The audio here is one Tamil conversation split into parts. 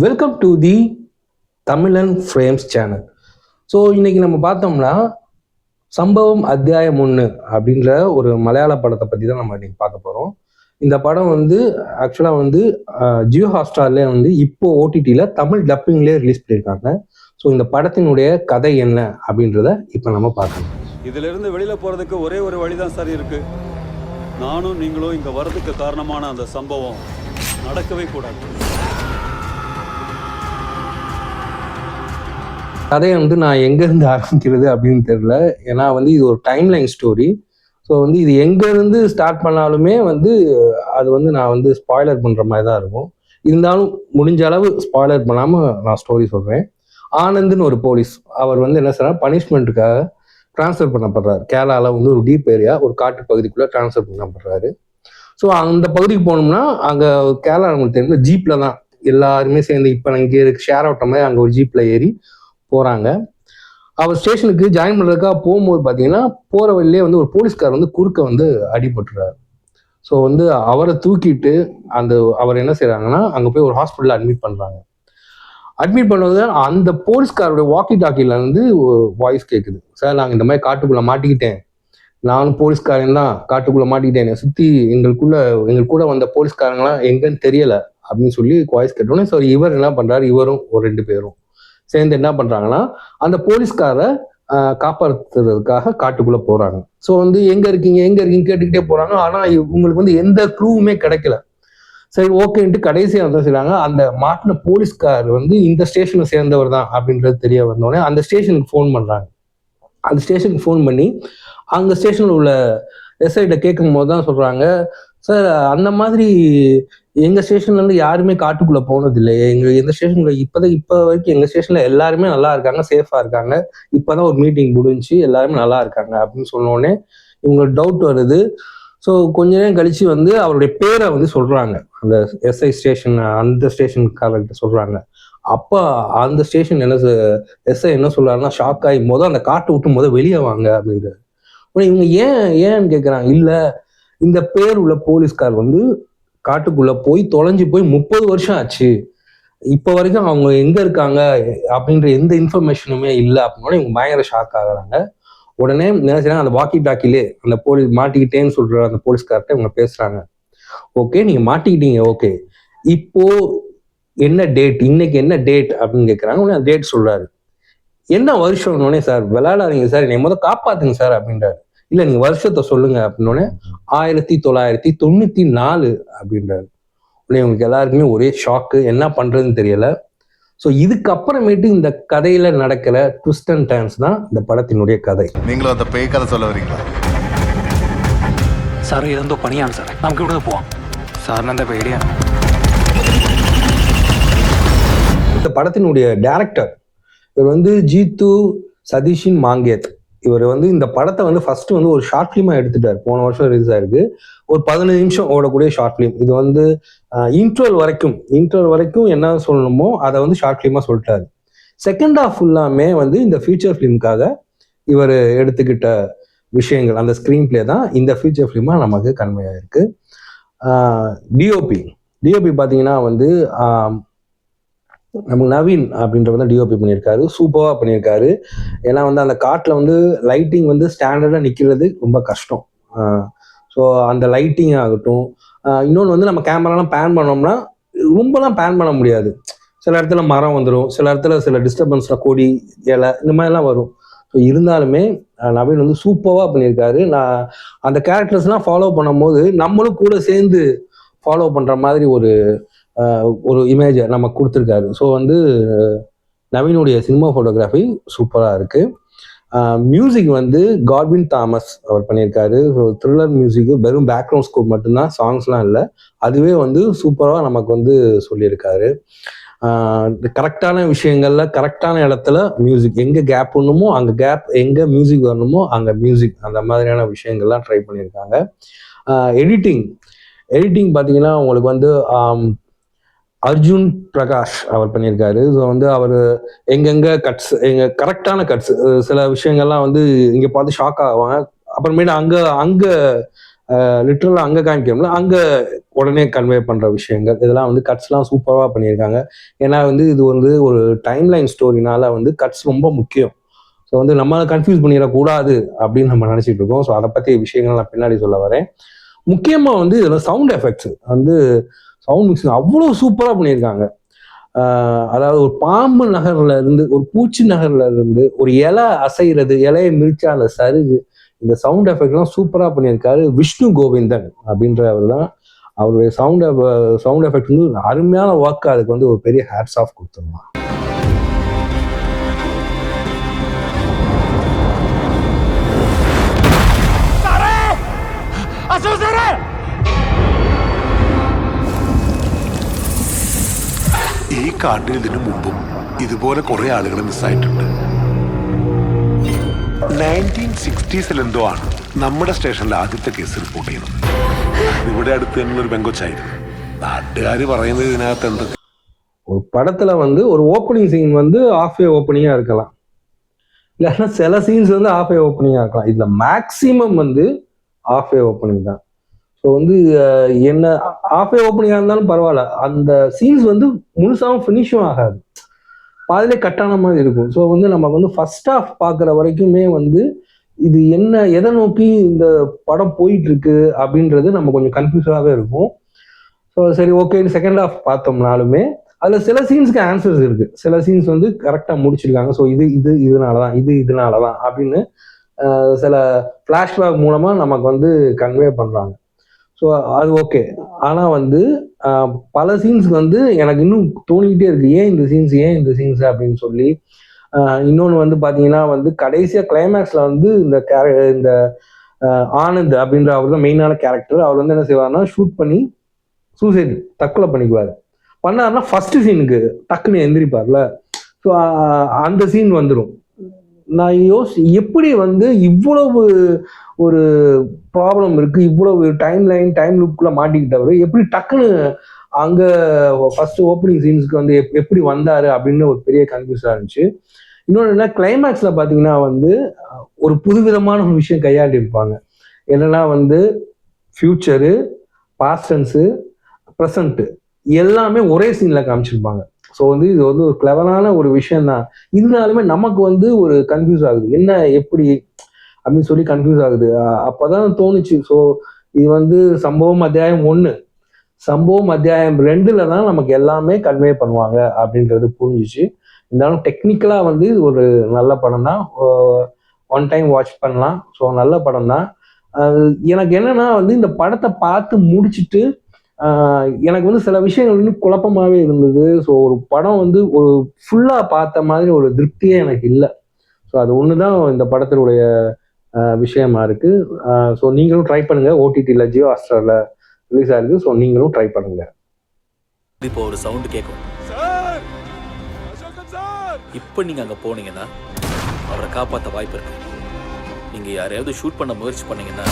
வெல்கம் டு தி தமிழன் ஃப்ரேம்ஸ் சேனல். ஸோ இன்னைக்கு நம்ம பார்த்தோம்னா சம்பவம் அத்தியாயம் 1 அப்படின்ற ஒரு மலையாள படத்தை பற்றி தான் நம்ம இன்னைக்கு பார்க்க போகிறோம். இந்த படம் வந்து ஆக்சுவலாக வந்து ஜியோ ஹாட்ஸ்டார்லேயே வந்து இப்போ ஓடிடியில் தமிழ் டப்பிங்லேயே ரிலீஸ் பண்ணியிருக்காங்க. ஸோ இந்த படத்தினுடைய கதை என்ன அப்படின்றத இப்போ நம்ம பார்க்கணும். இதிலிருந்து வெளியில் போகிறதுக்கு ஒரே ஒரு வழிதான் சார் இருக்கு. நானும் நீங்களும் இங்கே வரதுக்கு காரணமான அந்த சம்பவம் நடக்கவே கூடாது. கதையை வந்து நான் எங்கேருந்து ஆரம்பிக்கிறது அப்படின்னு தெரியல. ஏன்னா வந்து இது ஒரு டைம் லைன் ஸ்டோரி. ஸோ வந்து இது எங்கேருந்து ஸ்டார்ட் பண்ணாலுமே வந்து அது வந்து நான் வந்து ஸ்பாய்லர் பண்ணுற மாதிரி தான் இருக்கும். இருந்தாலும் முடிஞ்ச அளவு ஸ்பாய்லர் பண்ணாமல் நான் ஸ்டோரி சொல்கிறேன். ஆனந்த்னு ஒரு போலீஸ், அவர் வந்து என்ன செய்யறாரு, பனிஷ்மெண்ட்டுக்காக ட்ரான்ஸ்ஃபர் பண்ணப்படுறாரு. கேரளாவில் வந்து ஒரு டீப் ஏரியா, ஒரு காட்டு பகுதிக்குள்ளே ட்ரான்ஸ்ஃபர் பண்ணப்படுறாரு. ஸோ அந்த பகுதிக்கு போனோம்னா அங்கே கேரளா நம்மளுக்கு தெரிஞ்ச ஜீப்பில் தான் எல்லாருமே சேர்ந்து, இப்போ இங்கே ஷேர் ஆட்ட மாதிரி அங்கே ஒரு ஜீப்பில் ஏறி போகிறாங்க. அவர் ஸ்டேஷனுக்கு ஜாயின் பண்ணுறதுக்காக போகும்போது பார்த்தீங்கன்னா போகிற வழியிலே வந்து ஒரு போலீஸ்கார் வந்து குறுக்க வந்து அடிபட்டுறாரு. ஸோ வந்து அவரை தூக்கிட்டு அவர் என்ன செய்கிறாங்கன்னா அங்கே போய் ஒரு ஹாஸ்பிட்டலில் அட்மிட் பண்ணுறாங்க. அட்மிட் பண்ணுவது அந்த போலீஸ்காரோடைய வாக்கி டாக்கில இருந்து வாய்ஸ் கேட்குது. சார், நாங்கள் இந்த மாதிரி காட்டுக்குள்ளே மாட்டிக்கிட்டேன், நானும் போலீஸ்காரன் தான், காட்டுக்குள்ளே மாட்டிக்கிட்டேன், சுற்றி எங்கள் கூட வந்த போலீஸ்காரங்களாம் எங்கன்னு தெரியலை அப்படின்னு சொல்லி வாய்ஸ் கேட்டோன்னே ஸோ இவர் என்ன பண்ணுறாரு, இவரும் ஒரு 2 பேரும் சேர்ந்து என்ன பண்றாங்கன்னா அந்த போலீஸ்காரை காப்பாற்றுறதுக்காக காட்டுக்குள்ள போறாங்க. ஸோ வந்து எங்க இருக்கீங்க கேட்டுக்கிட்டே போறாங்க. ஆனா இவங்களுக்கு வந்து எந்த க்ளூவுமே கிடைக்கல. சரி, ஓகேன்ட்டு கடைசியா வந்து செய்றாங்க. அந்த மாட்டின போலீஸ்கார் வந்து இந்த ஸ்டேஷனை சேர்ந்தவர் தான் அப்படின்றது தெரிய வந்தோடனே அந்த ஸ்டேஷனுக்கு ஃபோன் பண்றாங்க. அந்த ஸ்டேஷனுக்கு ஃபோன் பண்ணி அங்க ஸ்டேஷன்ல உள்ள எஸ்ஐட்ட கேட்கும் போது தான் சொல்றாங்க, சார் அந்த மாதிரி எங்க ஸ்டேஷன்ல இருந்து யாருமே காட்டுக்குள்ள போனது இல்லையே, எந்த ஸ்டேஷன்ல இப்போ வரைக்கும் எங்க ஸ்டேஷன்ல எல்லாருமே நல்லா இருக்காங்க, சேஃபா இருக்காங்க, இப்பதான் ஒரு மீட்டிங் முடிஞ்சு எல்லாருமே நல்லா இருக்காங்க அப்படின்னு சொன்னோடனே இவங்களுக்கு டவுட் வருது. ஸோ கொஞ்ச நேரம் கழிச்சு வந்து அவருடைய பேரை வந்து சொல்றாங்க, அந்த எஸ்ஐ ஸ்டேஷன் அந்த ஸ்டேஷன்காரர்கிட்ட சொல்றாங்க. அப்ப அந்த ஸ்டேஷன் எஸ்ஐ என்ன சொல்றாருன்னா ஷாக் ஆகி அந்த காட்டை விட்டு வெளியே வாங்க அப்படின்றாரு. இவங்க ஏன்னு கேட்குறாங்க. இல்ல, இந்த பேர் உள்ள போலீஸ்கார் வந்து காட்டுக்குள்ள போய் தொலைஞ்சு போய் 30 வருஷம் ஆச்சு, இப்ப வரைக்கும் அவங்க எங்க இருக்காங்க அப்படின்ற எந்த இன்ஃபர்மேஷனுமே இல்லை அப்படின்னா இவங்க பயங்கர ஷாக் ஆகுறாங்க. உடனே என்ன செய்யறாங்க, அந்த வாக்கி டாக்கிலே அந்த போலீஸ் மாட்டிக்கிட்டேன்னு சொல்ற அந்த போலீஸ்கார்ட்ட இவங்க பேசுறாங்க. ஓகே, நீங்க மாட்டிக்கிட்டீங்க, ஓகே, இப்போ என்ன டேட், இன்னைக்கு என்ன டேட் அப்படின்னு கேட்கறாங்க. உடனே அந்த டேட் சொல்றாரு. என்ன வருஷம்? உடனே சார் விளையாடாதீங்க சார், என்னை காப்பாத்துங்க சார் அப்படின்றாரு. இல்ல, நீங்க வருஷத்தை சொல்லுங்க அப்படின்னோடனே 1994 அப்படின்றாரு. உடனே உங்களுக்கு எல்லாருக்குமே ஒரே ஷாக்கு, என்ன பண்றதுன்னு தெரியல. ஸோ இதுக்கப்புறமேட்டு இந்த கதையில நடக்கிற ட்விஸ்ட் அண்ட் டர்ன்ஸ் தான் இந்த படத்தினுடைய கதை. நீங்களும் அந்த பேய் கதை சொல்ல வரீங்களா? സാറ് ഇതെന്തോ പണിയാണ് സാറേ, നമുക്ക് ഇവിടുന്ന് പോവാം. സാറിന് എന്താ പേടിയാണ്? இந்த படத்தினுடைய டைரக்டர் இவர் வந்து ஜீத்து சதீஷின் மாங்கேத். இவர் வந்து இந்த படத்தை வந்து ஃபர்ஸ்ட் வந்து ஒரு ஷார்ட் ஃபிலிமா எடுத்துட்டார். போன வருஷம் ரிலீஸ் ஆயிருக்கு. ஒரு 15 நிமிஷம் ஓடக்கூடிய ஷார்ட் ஃபிலிம். இது வந்து இன்ட்ரோல் வரைக்கும் என்ன சொல்லணுமோ அதை வந்து ஷார்ட் ஃபிலிமா சொல்லிட்டாரு. செகண்ட் ஹாஃப் ஃபுல்லாமே வந்து இந்த ஃபியூச்சர் ஃபிலிம்காக இவர் எடுத்துக்கிட்ட விஷயங்கள், அந்த ஸ்கிரீன் பிளே தான் இந்த ஃபியூச்சர் ஃபிலிமா நமக்கு கன்மையாயிருக்கு. டிஓபி பார்த்தீங்கன்னா வந்து நமக்கு நவீன் அப்படின்றவர் தான் டிஓபி பண்ணியிருக்காரு. சூப்பராக பண்ணியிருக்காரு. ஏன்னா வந்து அந்த காட்டில் வந்து லைட்டிங் வந்து ஸ்டாண்டர்டாக நிற்கிறது ரொம்ப கஷ்டம். ஸோ அந்த லைட்டிங் ஆகட்டும், இன்னொன்று வந்து நம்ம கேமராலாம் பேன் பண்ணோம்னா ரொம்பலாம் பேன் பண்ண முடியாது. சில இடத்துல மரம் வந்துடும், சில இடத்துல சில டிஸ்டர்பன்ஸ்ல கொடி, இலை, இந்த மாதிரிலாம் வரும். ஸோ இருந்தாலுமே நவீன் வந்து சூப்பராக பண்ணியிருக்காரு. நான் அந்த கேரக்டர்ஸ்லாம் ஃபாலோ பண்ணும் போது நம்மளும் கூட சேர்ந்து ஃபாலோ பண்ணுற மாதிரி ஒரு இமேஜை நம்ம கொடுத்துருக்காரு. ஸோ வந்து நவீனுடைய சினிமா ஃபோட்டோகிராஃபி சூப்பராக இருக்கு. மியூசிக் வந்து காட்வின் தாமஸ் அவர் பண்ணியிருக்காரு. ஸோ த்ரில்லர் மியூசிக்கு வெறும் பேக்ரவுண்ட் ஸ்கோர் மட்டும்தான், சாங்ஸ்லாம் இல்லை. அதுவே வந்து சூப்பராக நமக்கு வந்து சொல்லியிருக்காரு. கரெக்டான விஷயங்கள்ல கரெக்டான இடத்துல மியூசிக், எங்கே கேப் பண்ணணுமோ அங்கே கேப், எங்கே மியூசிக் வரணுமோ அங்கே மியூசிக், அந்த மாதிரியான விஷயங்கள்லாம் ட்ரை பண்ணியிருக்காங்க. எடிட்டிங் பார்த்தீங்கன்னா உங்களுக்கு வந்து அர்ஜுன் பிரகாஷ் அவர் பண்ணியிருக்காரு. ஸோ வந்து அவர் எங்கெங்க கரெக்டான கட்ஸ், சில விஷயங்கள்லாம் வந்து இங்கே பார்த்து ஷாக் ஆவாங்க. அப்புறமேட்டு அங்கே லிட்டரலாக அங்கே காமிக்கணும்ல அங்கே உடனே கன்வே பண்ணுற விஷயங்கள் இதெல்லாம் வந்து கட்ஸ்லாம் சூப்பராக பண்ணியிருக்காங்க. ஏன்னா வந்து இது வந்து ஒரு டைம்லைன் ஸ்டோரினால வந்து கட்ஸ் ரொம்ப முக்கியம். ஸோ வந்து நம்மளை கன்ஃபியூஸ் பண்ணிடக்கூடாது அப்படின்னு நம்ம நினச்சிட்டு இருக்கோம். ஸோ அதை பற்றிய விஷயங்கள் நான் பின்னாடி சொல்ல வரேன். முக்கியமாக வந்து இதில் சவுண்ட் எஃபெக்ட்ஸ் வந்து சவுண்ட் மிக்சிங் அவ்வளோ சூப்பராக பண்ணியிருக்காங்க. அதாவது ஒரு பாம்பு நகர்ல இருந்து ஒரு பூச்சி நகர்ல இருந்து ஒரு இலை அசைகிறது, இலையை மிதிச்சா அந்த சருகு, இந்த சவுண்ட் எஃபெக்ட்லாம் சூப்பராக பண்ணியிருக்காரு விஷ்ணு கோவிந்தன் அப்படின்றவர் தான். அவருடைய சவுண்ட் எஃபெக்ட் வந்து அருமையான ஒர்க். அதுக்கு வந்து ஒரு பெரிய ஹேட்ஸ் ஆஃப் கொடுத்துருவான். ഈ കാട്ടിൽ ഇതിനു മുമ്പും ഇതുപോലെ കുറെ ആളുകൾ മിസ്സായിട്ടുണ്ട്. 1960s എന്തോ ആണ് നമ്മുടെ സ്റ്റേഷനിൽ ആദ്യത്തെ കേസ് റിപ്പോർട്ട് ചെയ്യുന്നത്. ഇവിടെ അടുത്ത് തന്നെ ഒരു പെങ്കൊച്ചായിരുന്നു. നാട്ടുകാർ പറയുന്നത് ഇതിനകത്ത് എന്തൊക്കെ ஒரு படத்துல வந்து ஒரு ஓப்பனிங் சீன் வந்து ஆஃப் ஏ ஓப்பனிங்கா இருக்கலாம், இல்லைன்னா சில சீன்ஸ் வந்து ஆஃப் ஏ ஓப்பனிங்கா இருக்கலாம். இதுல மேக்சிமம் வந்து ஆஃப் ஏ ஓப்பனிங் தான். ஸோ வந்து என்ன ஆஃப் ஏ ஓப்பனிங்காக இருந்தாலும் பரவாயில்ல, அந்த சீன்ஸ் வந்து முழுசாகவும் ஃபினிஷும் ஆகாது, பாதிலே கட்டான மாதிரி இருக்கும். ஸோ வந்து நமக்கு வந்து ஃபர்ஸ்ட் ஹாஃப் பார்க்குற வரைக்குமே வந்து இது என்ன எதை நோக்கி இந்த படம் போயிட்டு இருக்கு அப்படின்றது நம்ம கொஞ்சம் கன்ஃபியூஸாகவே இருக்கும். ஸோ சரி ஓகே செகண்ட் ஹாஃப் பார்த்தோம்னாலுமே அதில் சில சீன்ஸ்க்கு ஆன்சர்ஸ் இருக்கு, சில சீன்ஸ் வந்து கரெக்டாக முடிச்சிருக்காங்க. ஸோ இதனால தான் அப்படின்னு சில ஃப்ளாஷ்பேக் மூலமாக நமக்கு வந்து கன்வே பண்ணுறாங்க. ஸோ அது ஓகே. ஆனால் வந்து பல சீன்ஸ்க்கு வந்து எனக்கு இன்னும் தோணிக்கிட்டே இருக்கு, ஏன் இந்த சீன்ஸ் அப்படின்னு சொல்லி. இன்னொன்று வந்து பார்த்தீங்கன்னா வந்து கடைசியாக கிளைமேக்ஸில் வந்து இந்த ஆனந்த் அப்படின்ற அவர் தான் மெயினான கேரக்டர். அவர் வந்து என்ன செய்வார்னா ஷூட் பண்ணி சூசைட் தற்கொலை பண்ணிக்குவார். பண்ணாருன்னா ஃபர்ஸ்ட் சீனுக்கு டக்குன்னு எந்திரிப்பார்ல, ஸோ அந்த சீன் வந்துடும். நான் எப்படி வந்து இவ்வளவு ஒரு ப்ராப்ளம் இருக்கு, இவ்வளவு டைம் லூப்குள்ள மாட்டிக்கிட்டவர் எப்படி டக்குன்னு அங்க ஃபர்ஸ்ட் ஓப்பனிங் சீன்ஸ்க்கு வந்து எப்படி வந்தாரு அப்படின்னு ஒரு பெரிய கன்ஃபியூஸா இருந்துச்சு. இன்னொன்று என்ன, கிளைமேக்ஸ்ல பாத்தீங்கன்னா வந்து ஒரு புதுவிதமான ஒரு விஷயம் கையாண்டு இருப்பாங்க. என்னன்னா வந்து ஃபியூச்சரு, பாஸ்ட் டென்ஸு, ப்ரெசன்ட் எல்லாமே ஒரே சீன்ல காமிச்சிருப்பாங்க. ஸோ வந்து இது வந்து ஒரு கிளவரான ஒரு விஷயம் தான். இருந்தாலுமே நமக்கு வந்து ஒரு கன்ஃபியூஸ் ஆகுது, என்ன எப்படி அப்படின்னு சொல்லி கன்ஃபியூஸ் ஆகுது. அப்போதான் தோணுச்சு, ஸோ இது வந்து சம்பவம் அத்தியாயம் 1, சம்பவம் அத்தியாயம் 2ல தான் நமக்கு எல்லாமே கன்வே பண்ணுவாங்க அப்படின்றது புரிஞ்சிச்சு. இருந்தாலும் டெக்னிக்கலாக வந்து இது ஒரு நல்ல படம் தான், ஒன் டைம் வாட்ச் பண்ணலாம். ஸோ நல்ல படம் தான். எனக்கு என்னன்னா வந்து இந்த படத்தை பார்த்து முடிச்சுட்டு எனக்கு வந்து சில விஷயங்கள் இன்னும் குழப்பமாகவே இருந்தது. ஸோ ஒரு படம் வந்து ஒரு ஃபுல்லாக பார்த்த மாதிரி ஒரு திருப்தியே எனக்கு இல்லை. ஸோ அது ஒன்று தான் இந்த படத்தினுடைய விஷயமா இருக்கு. ஸோ நீங்களும் ட்ரை பண்ணுங்க, ஓடிடியில் ஜியோ ஹாட்ஸ்டாரில் ரிலீஸ் ஆயிருக்கு. ஸோ நீங்களும் ட்ரை பண்ணுங்க. இப்போ ஒரு சவுண்ட் கேட்கும், இப்போ நீங்க அங்க போனீங்கன்னா அவரை காப்பாற்ற வாய்ப்பு இருக்கு. நீங்க யாரையாவது ஷூட் பண்ண முயற்சி பண்ணீங்கன்னா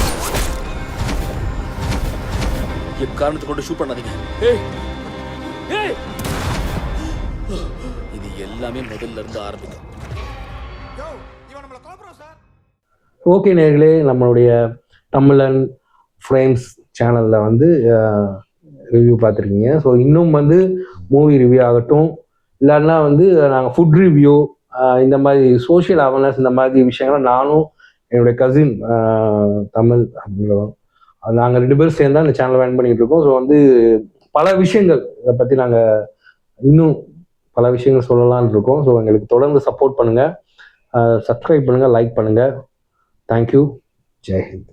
எக்காரணத்தை கொண்டு ஷூட் பண்ணாதீங்க. இது எல்லாமே முதல்ல இருந்து ஆரம்பிக்கும். ஓகே நேர்களே, நம்மளுடைய தமிழன் ஃப்ரேம்ஸ் சேனலில் வந்து ரிவ்யூ பார்த்துருக்கீங்க. ஸோ இன்னும் வந்து மூவி ரிவ்யூ ஆகட்டும், இல்லைன்னா வந்து நாங்கள் ஃபுட் ரிவ்யூ, இந்த மாதிரி சோஷியல் அவேர்னஸ், இந்த மாதிரி விஷயங்கள்லாம் நானும் என்னுடைய கசின் தமிழ் அப்படின்றோம், நாங்கள் 2 பேரும் சேர்ந்து தான் இந்த சேனலை ரன் பண்ணிட்டு இருக்கோம். ஸோ வந்து பல விஷயங்கள் இதை பற்றி நாங்கள் இன்னும் பல விஷயங்கள் சொல்லலாம்னு இருக்கோம். ஸோ எங்களுக்கு தொடர்ந்து சப்போர்ட் பண்ணுங்கள், சப்ஸ்கிரைப் பண்ணுங்கள், லைக் பண்ணுங்கள். தேங்க்யூ. ஜெய் ஹிந்த்.